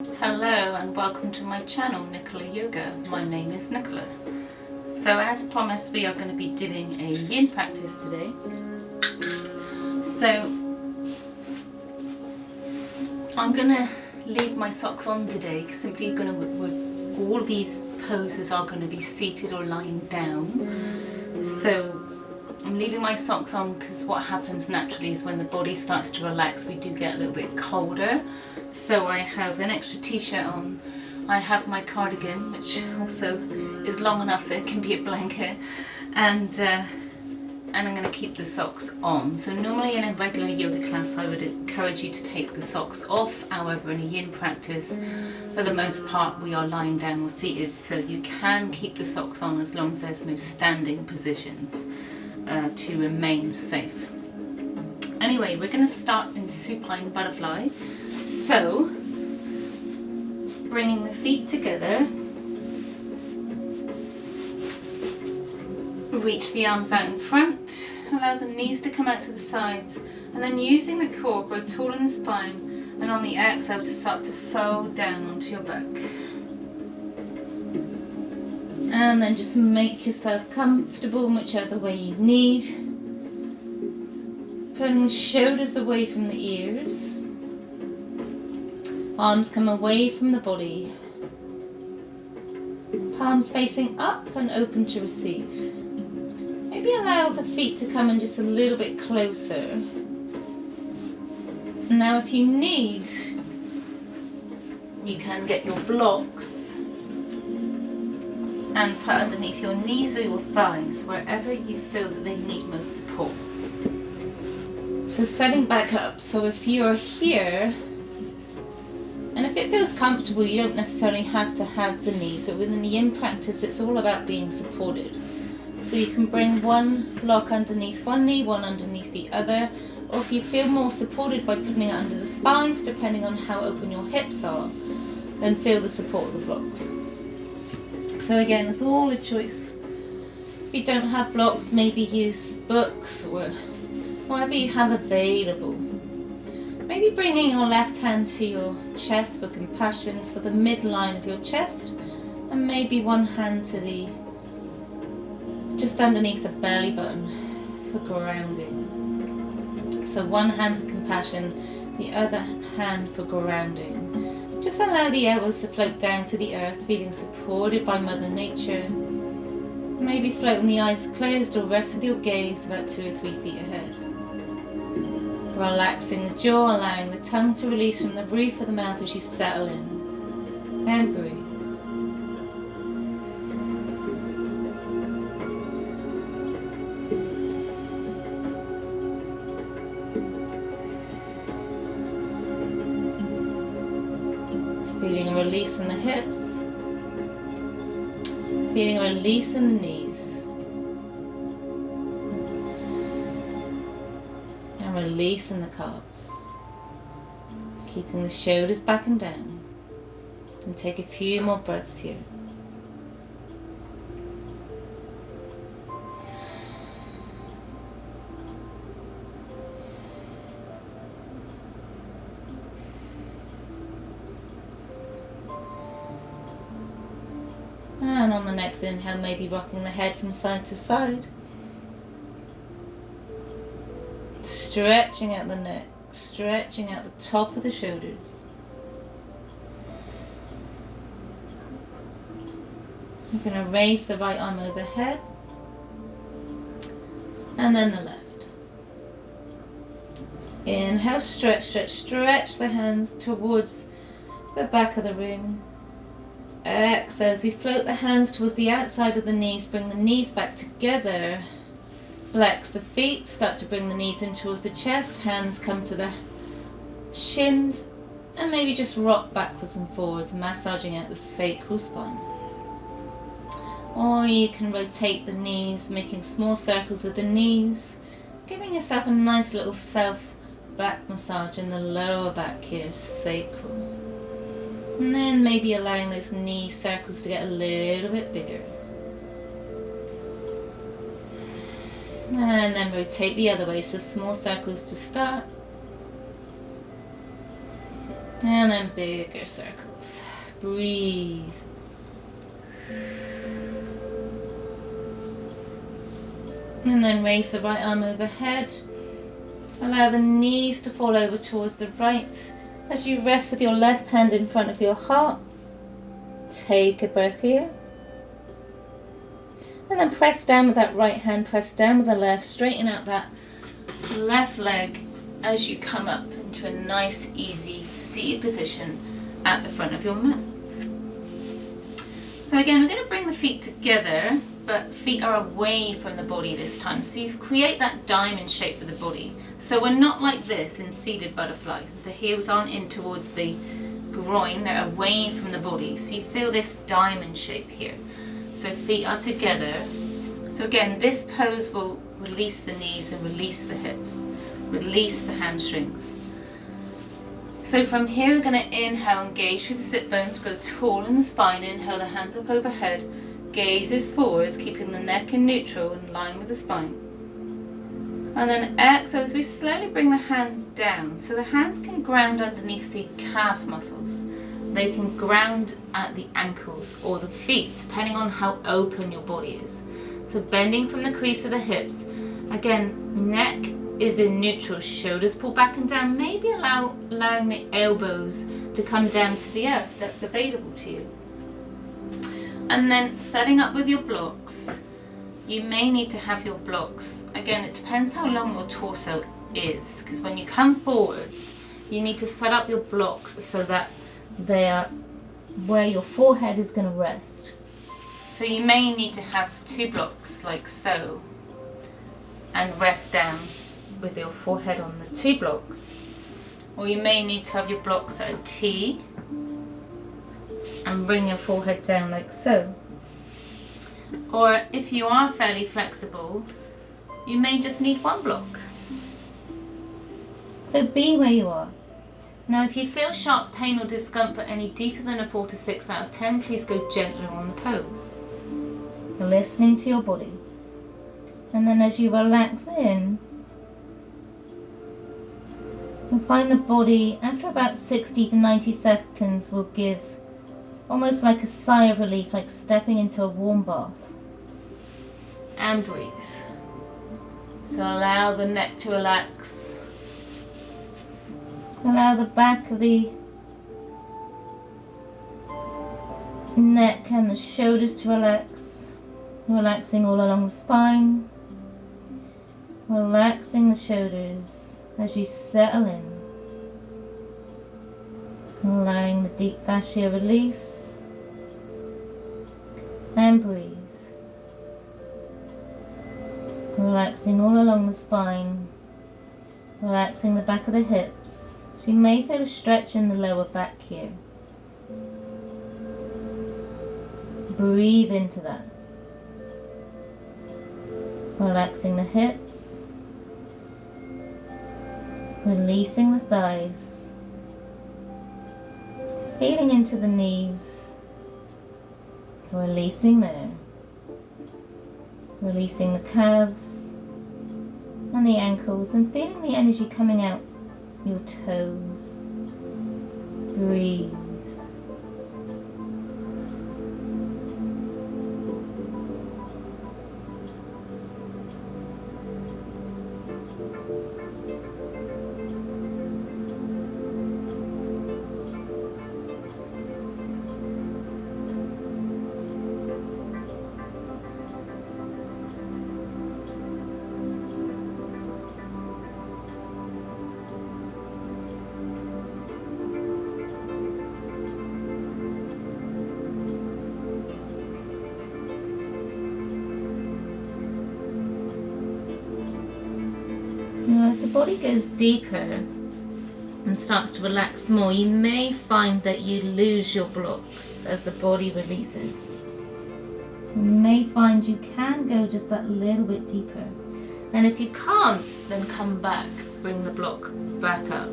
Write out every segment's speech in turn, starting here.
Hello and welcome to my channel, Nicola Yoga. My name is Nicola. So as promised, we are going to be doing a yin practice today. So I'm going to leave my socks on today, simply going to all these poses are going to be seated or lying down. So I'm leaving my socks on because what happens naturally is when the body starts to relax, we do get a little bit colder. So I have an extra t-shirt on. I have my cardigan, which also is long enough that it can be a blanket, and I'm going to keep the socks on. So normally in a regular yoga class I would encourage you to take the socks off. However, in a yin practice, for the most part we are lying down or seated, so you can keep the socks on as long as there's no standing positions to remain safe. Anyway, we're going to start in supine butterfly. So, bringing the feet together, reach the arms out in front, allow the knees to come out to the sides, and then using the core, grow tall in the spine, and on the exhale to start to fold down onto your back. And then just make yourself comfortable in whichever way you need, pulling the shoulders away from the ears. Arms come away from the body. Palms facing up and open to receive. Maybe allow the feet to come in just a little bit closer. Now if you need, you can get your blocks and put underneath your knees or your thighs, wherever you feel that they need most support. So setting back up, so if you're here, and if it feels comfortable, you don't necessarily have to have the knees, but within the yin practice it's all about being supported. So you can bring one block underneath one knee, one underneath the other, or if you feel more supported by putting it under the thighs, depending on how open your hips are, then feel the support of the blocks. So again, it's all a choice. If you don't have blocks, maybe use books or whatever you have available. Maybe bringing your left hand to your chest for compassion, so the midline of your chest, and maybe one hand to the, just underneath the belly button for grounding. So one hand for compassion, the other hand for grounding. Just allow the elbows to float down to the earth, feeling supported by Mother Nature. Maybe floating the eyes closed or rest with your gaze about 2 or 3 feet ahead. Relaxing the jaw, allowing the tongue to release from the roof of the mouth as you settle in. And breathe. Feeling a release in the hips. Feeling a release in the knees. Release in the calves, keeping the shoulders back and down, and take a few more breaths here. And on the next inhale, maybe rocking the head from side to side. Stretching out the neck, stretching out the top of the shoulders. You're going to raise the right arm overhead, and then the left. Inhale, stretch, stretch, stretch the hands towards the back of the room. Exhale, as we float the hands towards the outside of the knees, bring the knees back together. Flex the feet, start to bring the knees in towards the chest, hands come to the shins, and maybe just rock backwards and forwards, massaging out the sacral spine. Or you can rotate the knees, making small circles with the knees, giving yourself a nice little self back massage in the lower back here, sacral. And then maybe allowing those knee circles to get a little bit bigger. And then rotate the other way, so small circles to start. And then bigger circles. Breathe. And then raise the right arm overhead. Allow the knees to fall over towards the right as you rest with your left hand in front of your heart. Take a breath here. And then press down with that right hand, press down with the left, straighten out that left leg as you come up into a nice, easy seated position at the front of your mat. So again, we're going to bring the feet together, but feet are away from the body this time. So you create that diamond shape for the body. So we're not like this in seated butterfly. The heels aren't in towards the groin, they're away from the body. So you feel this diamond shape here. So feet are together. So again, this pose will release the knees and release the hips, release the hamstrings. So from here we're going to inhale, engage through the sit bones, grow tall in the spine, inhale the hands up overhead, gazes forwards, keeping the neck in neutral in line with the spine. And then exhale as we slowly bring the hands down. So the hands can ground underneath the calf muscles. They can ground at the ankles or the feet, depending on how open your body is. So bending from the crease of the hips. Again, neck is in neutral, shoulders pull back and down. Maybe allowing the elbows to come down to the earth. That's available to you. And then setting up with your blocks. You may need to have your blocks. Again, it depends how long your torso is, because when you come forwards, you need to set up your blocks so that they are where your forehead is going to rest. So you may need to have 2 blocks like so, and rest down with your forehead on the 2 blocks. Or you may need to have your blocks at a T and bring your forehead down like so. Or if you are fairly flexible, you may just need 1 block. So be where you are. Now if you feel sharp pain or discomfort any deeper than a 4 to 6 out of 10, please go gentler on the pose. You're listening to your body. And then as you relax in, you'll find the body after about 60 to 90 seconds will give almost like a sigh of relief, like stepping into a warm bath. And breathe. So allow the neck to relax. Allow the back of the neck and the shoulders to relax. Relaxing all along the spine. Relaxing the shoulders as you settle in. Allowing the deep fascia release. And breathe. Relaxing all along the spine. Relaxing the back of the hips. So you may feel a stretch in the lower back here. Breathe into that. Relaxing the hips. Releasing the thighs. Feeling into the knees. Releasing there. Releasing the calves and the ankles and feeling the energy coming out your toes. Breathe. Now as the body goes deeper and starts to relax more, you may find that you lose your blocks as the body releases. You may find you can go just that little bit deeper. And if you can't, then come back, bring the block back up.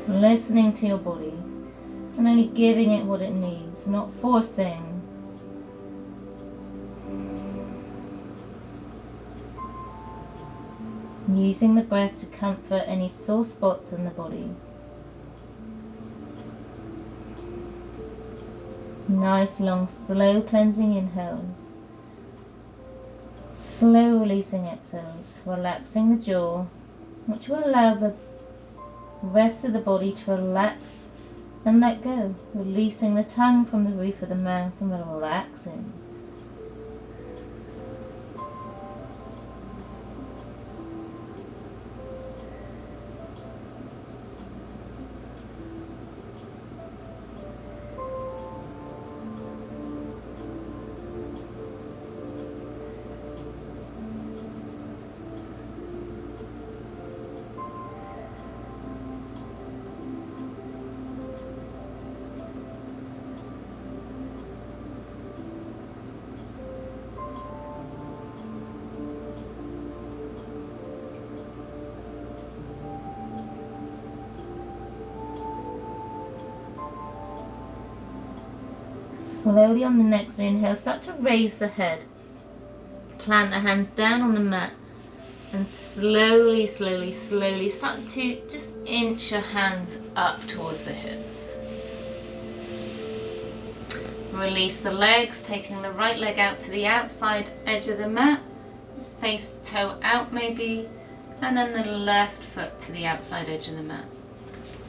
Listening to your body and only giving it what it needs, not forcing. Using the breath to comfort any sore spots in the body. Nice long slow cleansing inhales. Slow releasing exhales, relaxing the jaw, which will allow the rest of the body to relax and let go, releasing the tongue from the roof of the mouth and relaxing. Slowly on the next inhale, start to raise the head. Plant the hands down on the mat and slowly start to just inch your hands up towards the hips. Release the legs, taking the right leg out to the outside edge of the mat. Face the toe out maybe, and then the left foot to the outside edge of the mat.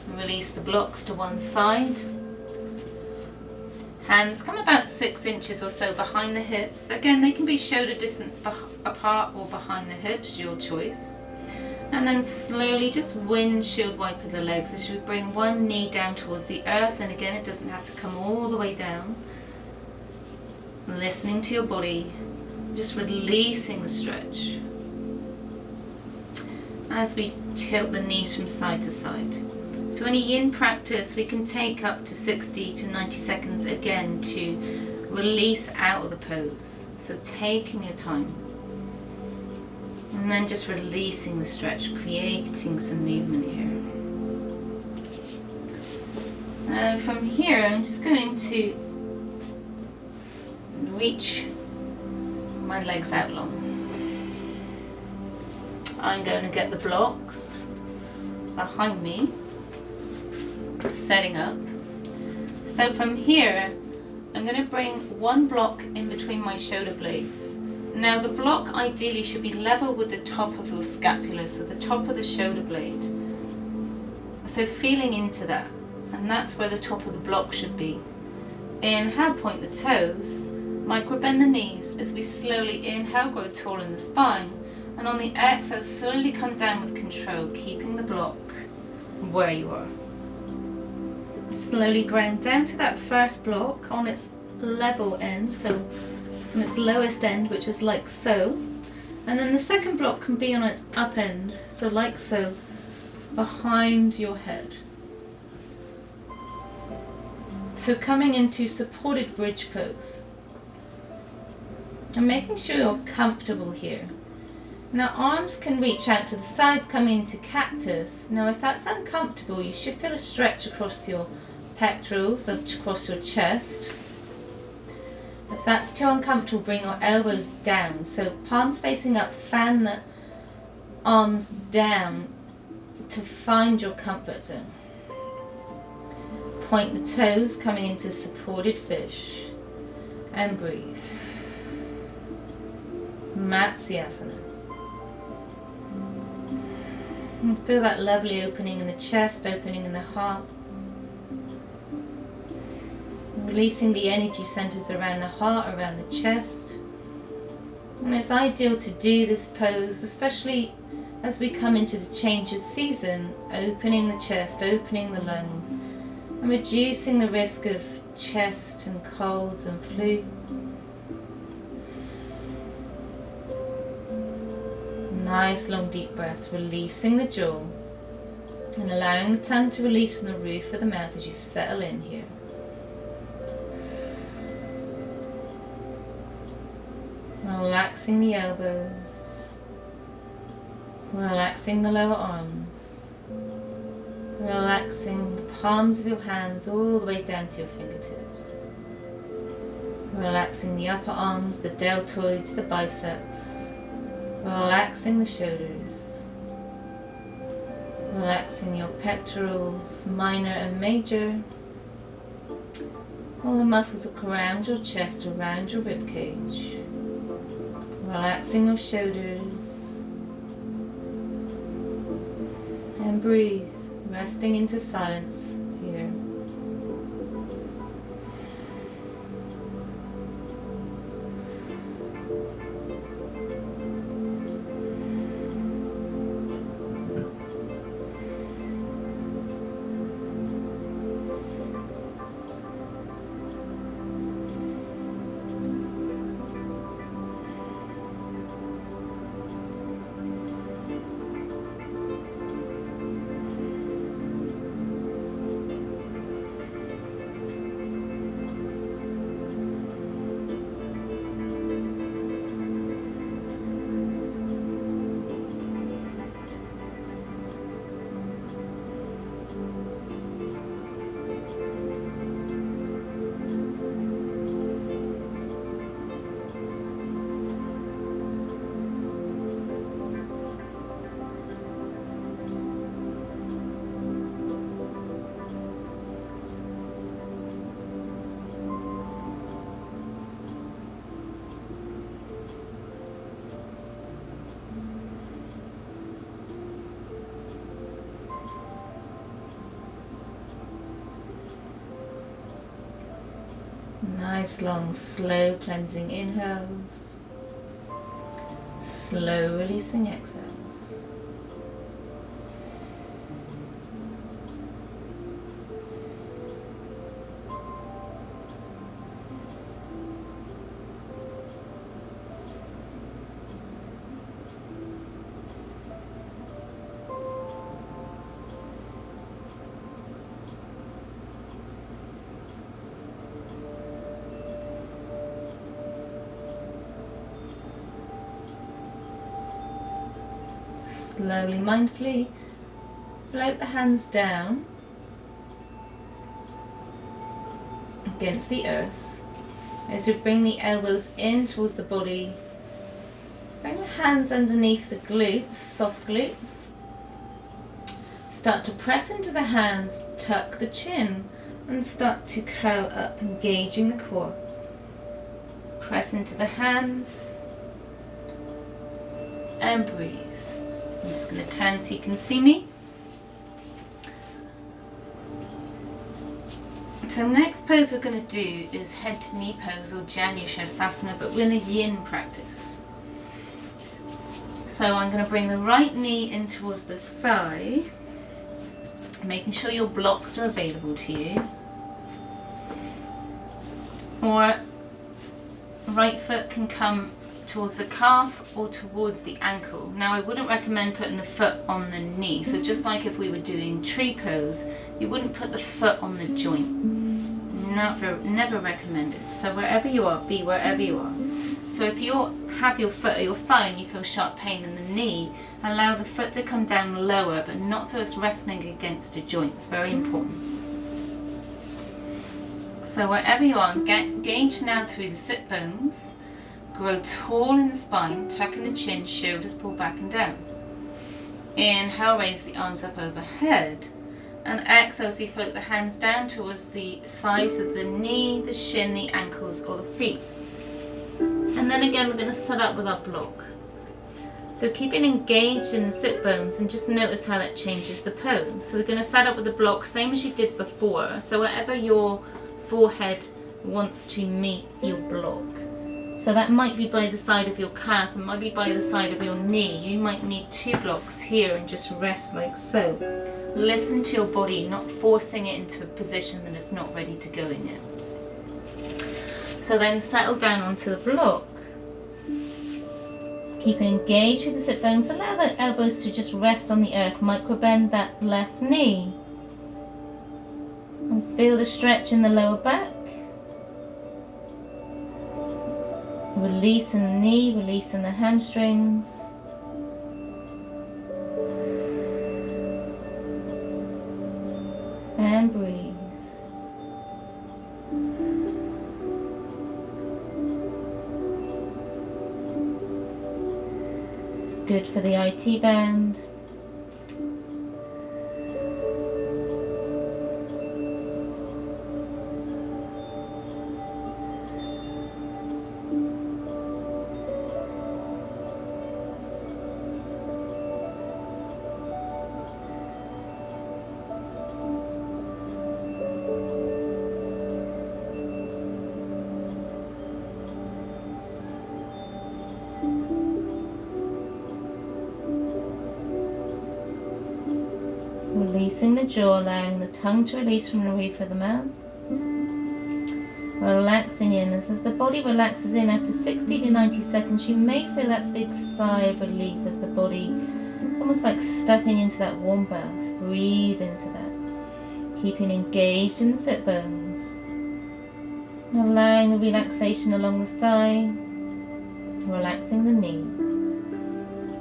Release the blocks to one side. Hands come about 6 inches or so behind the hips. Again, they can be shoulder distance apart or behind the hips, your choice. And then slowly just windshield wiper the legs as you bring one knee down towards the earth. And again, it doesn't have to come all the way down. Listening to your body, just releasing the stretch. As we tilt the knees from side to side. So in a yin practice, we can take up to 60 to 90 seconds again to release out of the pose. So taking your time. And then just releasing the stretch, creating some movement here. And from here, I'm just going to reach my legs out long. I'm going to get the blocks behind me. Setting up. So from here, I'm going to bring one block in between my shoulder blades. Now the block ideally should be level with the top of your scapula, so the top of the shoulder blade. So feeling into that, and that's where the top of the block should be. Inhale, point the toes, micro bend the knees as we slowly inhale, grow tall in the spine, and on the exhale, slowly come down with control, keeping the block where you are. Slowly ground down to that first block on its level end, so on its lowest end, which is like so. And then the second block can be on its up end, so like so, behind your head. So coming into supported bridge pose. And making sure you're comfortable here. Now arms can reach out to the sides, coming into cactus. Now if that's uncomfortable, you should feel a stretch across your pectorals, across your chest. If that's too uncomfortable, bring your elbows down. So palms facing up, fan the arms down to find your comfort zone. Point the toes, coming into supported fish. And breathe. Matsyasana. And feel that lovely opening in the chest, opening in the heart. Releasing the energy centers around the heart, around the chest. And it's ideal to do this pose, especially as we come into the change of season, opening the chest, opening the lungs, and reducing the risk of chest and colds and flu. Nice long deep breaths, releasing the jaw and allowing the tongue to release from the roof of the mouth as you settle in here. Relaxing the elbows, relaxing the lower arms, relaxing the palms of your hands all the way down to your fingertips. Relaxing the upper arms, the deltoids, the biceps. Relaxing the shoulders, relaxing your pectorals, minor and major, All the muscles around your chest, around your rib cage. Relaxing your shoulders. And breathe, resting into silence here. Nice long slow cleansing inhales, slow releasing exhales. Slowly, mindfully, float the hands down against the earth. As you bring the elbows in towards the body, bring the hands underneath the glutes, soft glutes. Start to press into the hands, tuck the chin, and start to curl up, engaging the core. Press into the hands and breathe. I'm just going to turn so you can see me. So next pose we're going to do is head to knee pose or shavasana, but we're in a yin practice. So I'm going to bring the right knee in towards the thigh, making sure your blocks are available to you. Or right foot can come towards the calf or towards the ankle. Now I wouldn't recommend putting the foot on the knee, so just like if we were doing tree pose, you wouldn't put the foot on the joint. Never recommended. So wherever you are, be wherever you are. So if you have your foot or your thigh and you feel sharp pain in the knee, allow the foot to come down lower, but not so it's resting against a joint. It's very important. So wherever you are, engage now through the sit bones. Grow tall in the spine, tucking the chin, shoulders pull back and down. Inhale, raise the arms up overhead. And exhale as you float the hands down towards the sides of the knee, the shin, the ankles or the feet. And then again we're going to set up with our block. So keeping engaged in the sit bones and just notice how that changes the pose. So we're going to set up with the block same as you did before. So wherever your forehead wants to meet your block. So that might be by the side of your calf, it might be by the side of your knee. You might need 2 blocks here and just rest like so. Listen to your body, not forcing it into a position that it's not ready to go in yet. So then settle down onto the block. Keep engaged with the sit bones. Allow the elbows to just rest on the earth. Micro bend that left knee. And feel the stretch in the lower back. Release in the knee, release in the hamstrings. And breathe. Good for the IT band. Releasing the jaw, allowing the tongue to release from the roof of the mouth. Relaxing in. As the body relaxes in, after 60 to 90 seconds, you may feel that big sigh of relief as the body, it's almost like stepping into that warm bath. Breathe into that. Keeping engaged in the sit bones. And allowing the relaxation along the thigh. Relaxing the knee.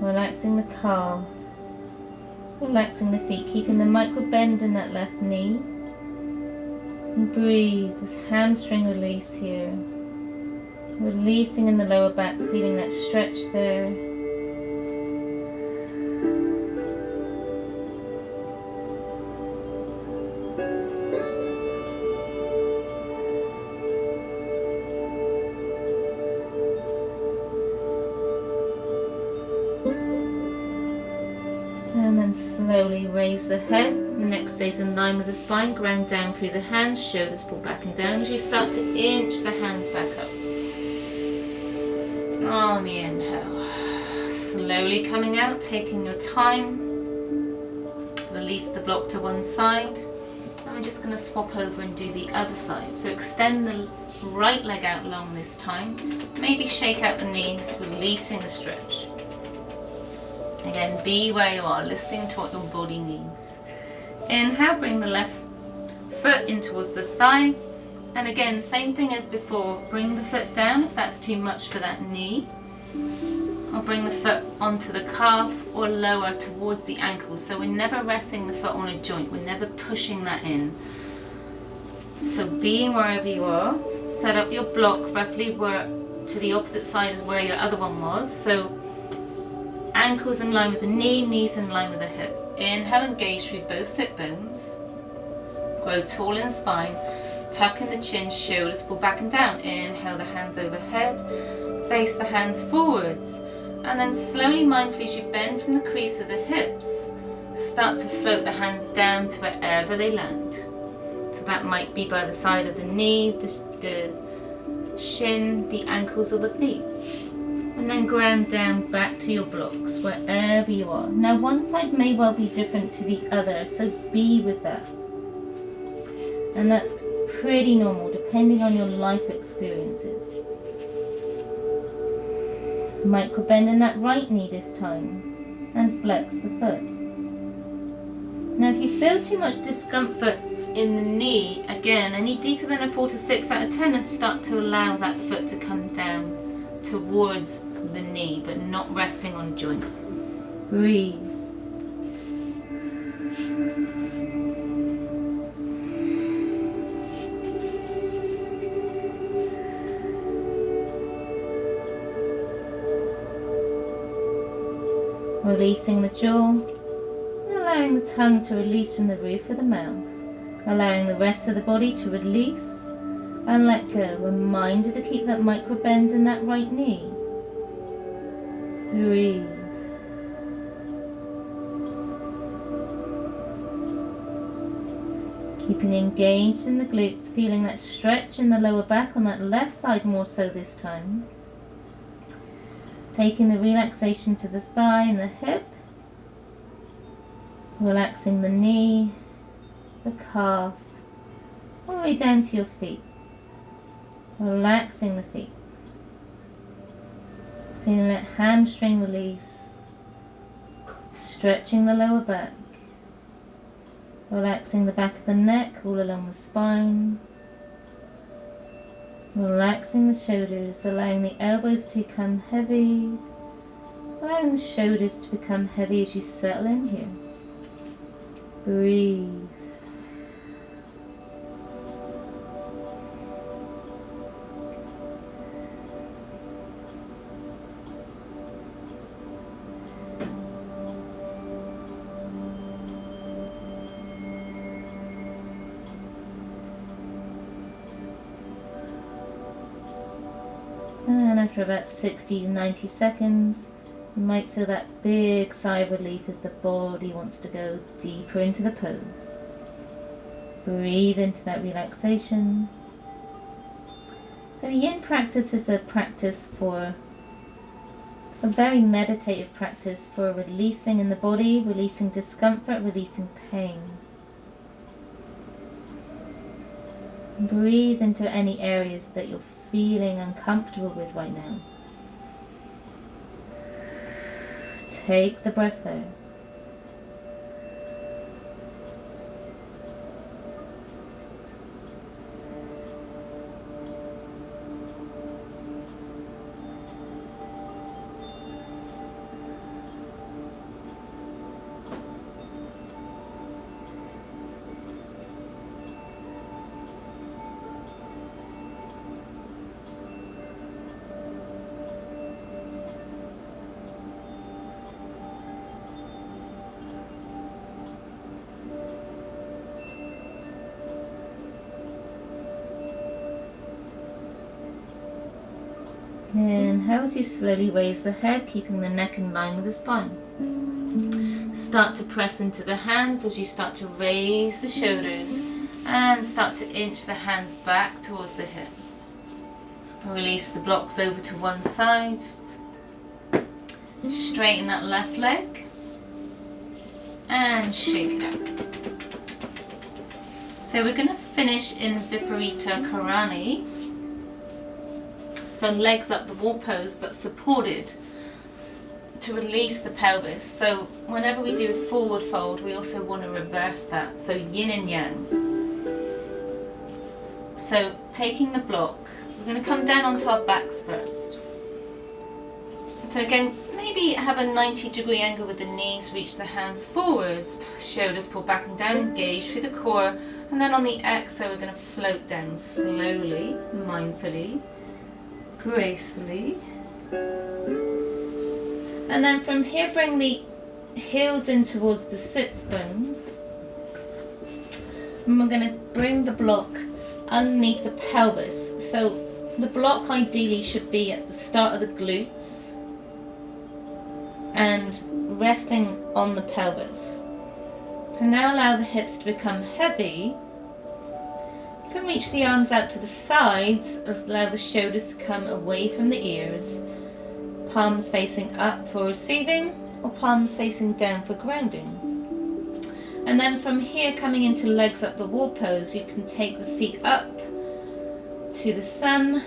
Relaxing the calf. Relaxing the feet. Keeping the micro bend in that left knee. And breathe, this hamstring release here. Releasing in the lower back, feeling that stretch there. And then slowly raise the head. Next stays in line with the spine, ground down through the hands, shoulders pull back and down as you start to inch the hands back up. On the inhale, slowly coming out, taking your time. Release the block to one side. And we're just going to swap over and do the other side. So extend the right leg out long this time. Maybe shake out the knees, releasing the stretch. Again, be where you are, listening to what your body needs. Inhale, bring the left foot in towards the thigh. And again, same thing as before. Bring the foot down if that's too much for that knee. Or bring the foot onto the calf or lower towards the ankle. So we're never resting the foot on a joint. We're never pushing that in. So being wherever you are, set up your block roughly to the opposite side as where your other one was. So ankles in line with the knee, knees in line with the hip. Inhale, engage through both sit bones. Grow tall in the spine. Tuck in the chin, shoulders pull back and down. Inhale, the hands overhead. Face the hands forwards. And then slowly, mindfully, as you bend from the crease of the hips, start to float the hands down to wherever they land. So that might be by the side of the knee, the shin, the ankles or the feet. And then ground down back to your blocks, wherever you are. Now one side may well be different to the other, so be with that. And that's pretty normal, depending on your life experiences. Micro bend in that right knee this time, and flex the foot. Now if you feel too much discomfort in the knee, again, any deeper than a 4 to 6 out of 10, and start to allow that foot to come down towards the knee, but not resting on joint. Breathe. Releasing the jaw and allowing the tongue to release from the roof of the mouth. Allowing the rest of the body to release and let go. Reminder to keep that micro bend in that right knee. Breathe. Keeping engaged in the glutes, feeling that stretch in the lower back on that left side more so this time. Taking the relaxation to the thigh and the hip. Relaxing the knee, the calf, all the way down to your feet. Relaxing the feet. Feeling that hamstring release. Stretching the lower back. Relaxing the back of the neck all along the spine. Relaxing the shoulders, allowing the elbows to become heavy. Allowing the shoulders to become heavy as you settle in here. Breathe. And after about 60 to 90 seconds, you might feel that big sigh of relief as the body wants to go deeper into the pose. Breathe into that relaxation. So yin practice is a practice for, it's a very meditative practice for releasing in the body, releasing discomfort, releasing pain. Breathe into any areas that you're feeling uncomfortable with right now. Take the breath there. Inhale as you slowly raise the head, keeping the neck in line with the spine. Start to press into the hands as you start to raise the shoulders and start to inch the hands back towards the hips. Release the blocks over to one side. Straighten that left leg and shake it out. So we're going to finish in Viparita Karani. So legs up the wall pose but supported to release the pelvis. So whenever we do a forward fold, we also want to reverse that. So yin and yang. So taking the block, we're going to come down onto our backs first. So again, maybe have a 90-degree angle with the knees, reach the hands forwards, shoulders pull back and down, engage through the core. And then on the exhale, we're going to float down slowly, mindfully, gracefully. And then from here, bring the heels in towards the sits bones. And we're going to bring the block underneath the pelvis. So the block ideally should be at the start of the glutes and resting on the pelvis. So now allow the hips to become heavy. You can reach the arms out to the sides, allow the shoulders to come away from the ears. Palms facing up for receiving or palms facing down for grounding. And then from here, coming into legs up the wall pose, you can take the feet up to the sun.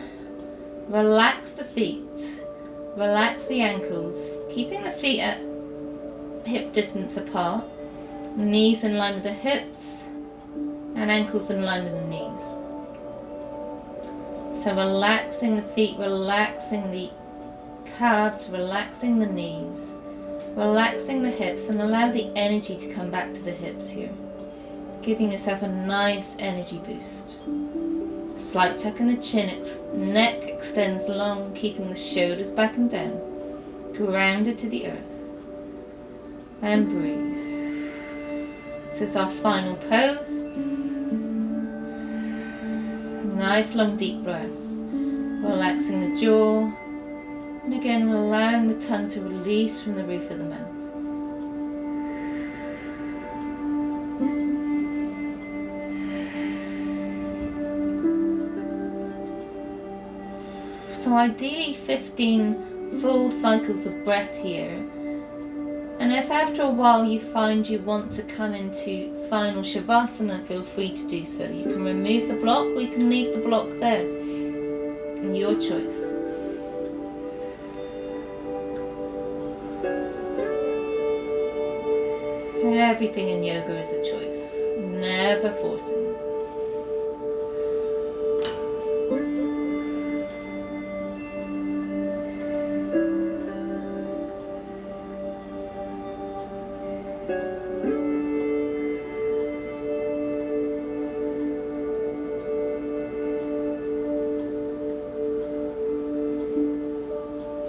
Relax the feet, relax the ankles, keeping the feet at hip distance apart. Knees in line with the hips and ankles in line with the knees. So relaxing the feet, relaxing the calves, relaxing the knees, relaxing the hips, and allow the energy to come back to the hips here. Giving yourself a nice energy boost. Slight tuck in the chin, neck extends long, keeping the shoulders back and down. Grounded to the earth. And breathe. This is our final pose. Nice long deep breaths. Relaxing the jaw. And again, allowing the tongue to release from the roof of the mouth. So ideally 15 full cycles of breath here. And if after a while you find you want to come into final shavasana, feel free to do so. You can remove the block or you can leave the block there. And your choice. Everything in yoga is a choice. Never forcing.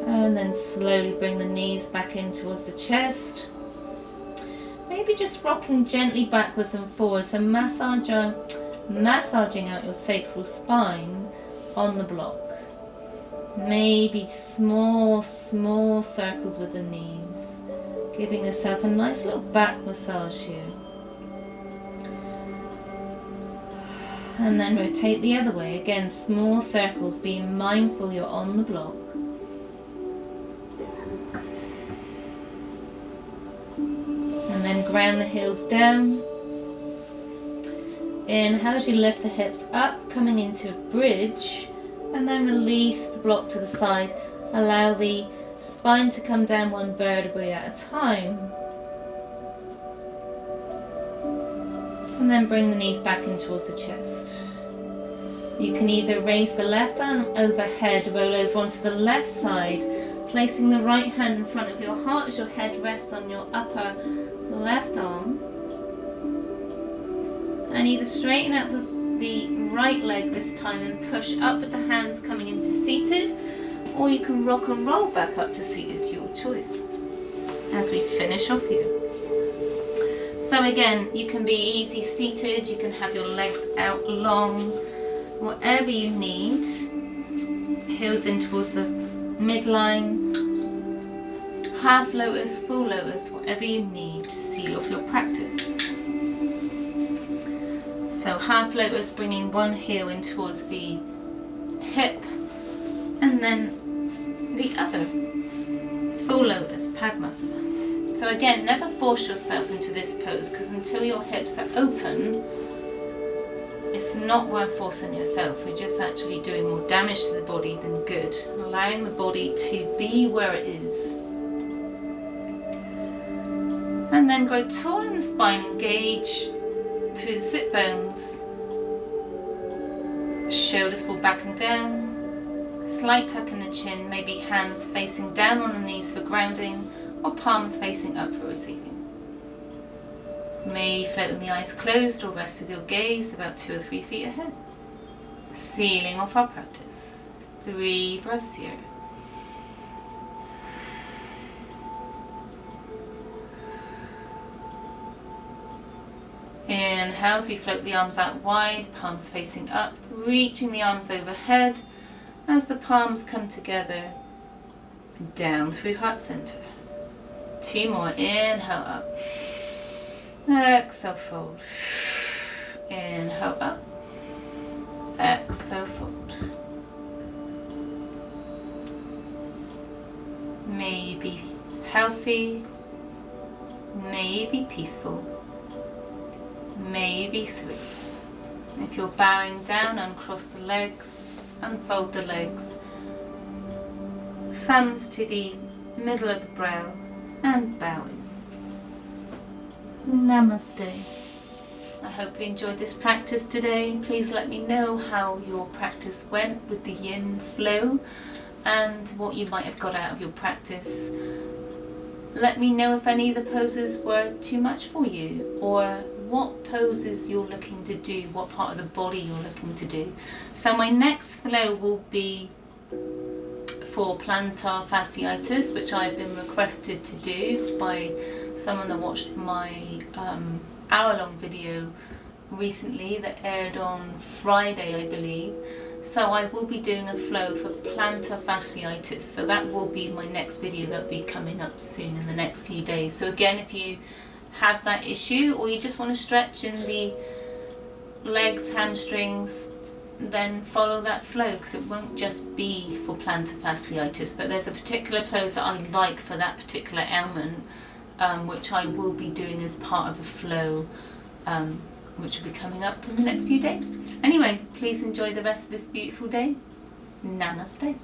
And then slowly bring the knees back in towards the chest. Maybe just rocking gently backwards and forwards, so massaging out your sacral spine on the block. Maybe small circles with the knees, giving yourself a nice little back massage here. And then rotate the other way, again small circles, being mindful you're on the block. And then ground the heels down. Inhale as you lift the hips up, coming into a bridge, and then release the block to the side. Allow the spine to come down one vertebrae at a time. And then bring the knees back in towards the chest. You can either raise the left arm overhead, roll over onto the left side, placing the right hand in front of your heart as your head rests on your upper left arm. And either straighten out the right leg this time and push up with the hands coming into seated, or you can rock and roll back up to seated, your choice, as we finish off here. So again, you can be easy seated, you can have your legs out long, whatever you need. Heels in towards the midline, half lotus, full lotus, whatever you need to seal off your practice. So half lotus, bringing one heel in towards the hip, and then the other, full lotus, Padmasana. So again, never force yourself into this pose, because until your hips are open, it's not worth forcing yourself. You're just actually doing more damage to the body than good. Allowing the body to be where it is. And then grow tall in the spine, engage through the sit bones. Shoulders pull back and down. Slight tuck in the chin, maybe hands facing down on the knees for grounding, or palms facing up for receiving. Maybe float with the eyes closed or rest with your gaze about 2 or 3 feet ahead. Sealing off our practice. 3 breaths here. Inhale as we float the arms out wide, palms facing up, reaching the arms overhead as the palms come together, down through heart center. 2 more, inhale up. Exhale, fold. Inhale up. Exhale, fold. May you be healthy. May you be peaceful. May you be 3. If you're bowing down, uncross the legs, unfold the legs. Thumbs to the middle of the brow and bowing. Namaste. I hope you enjoyed this practice today. Please let me know how your practice went with the yin flow and what you might have got out of your practice. Let me know if any of the poses were too much for you, or what poses you're looking to do, what part of the body you're looking to do. So my next flow will be for plantar fasciitis, which I've been requested to do by someone that watched my hour-long video recently that aired on Friday, I believe. So I will be doing a flow for plantar fasciitis. So that will be my next video that will be coming up soon in the next few days. So again, if you have that issue, or you just want to stretch in the legs, hamstrings, then follow that flow, because it won't just be for plantar fasciitis, but there's a particular pose that I like for that particular ailment, which I will be doing as part of a flow, which will be coming up in the next few days. Anyway, please enjoy the rest of this beautiful day. Namaste.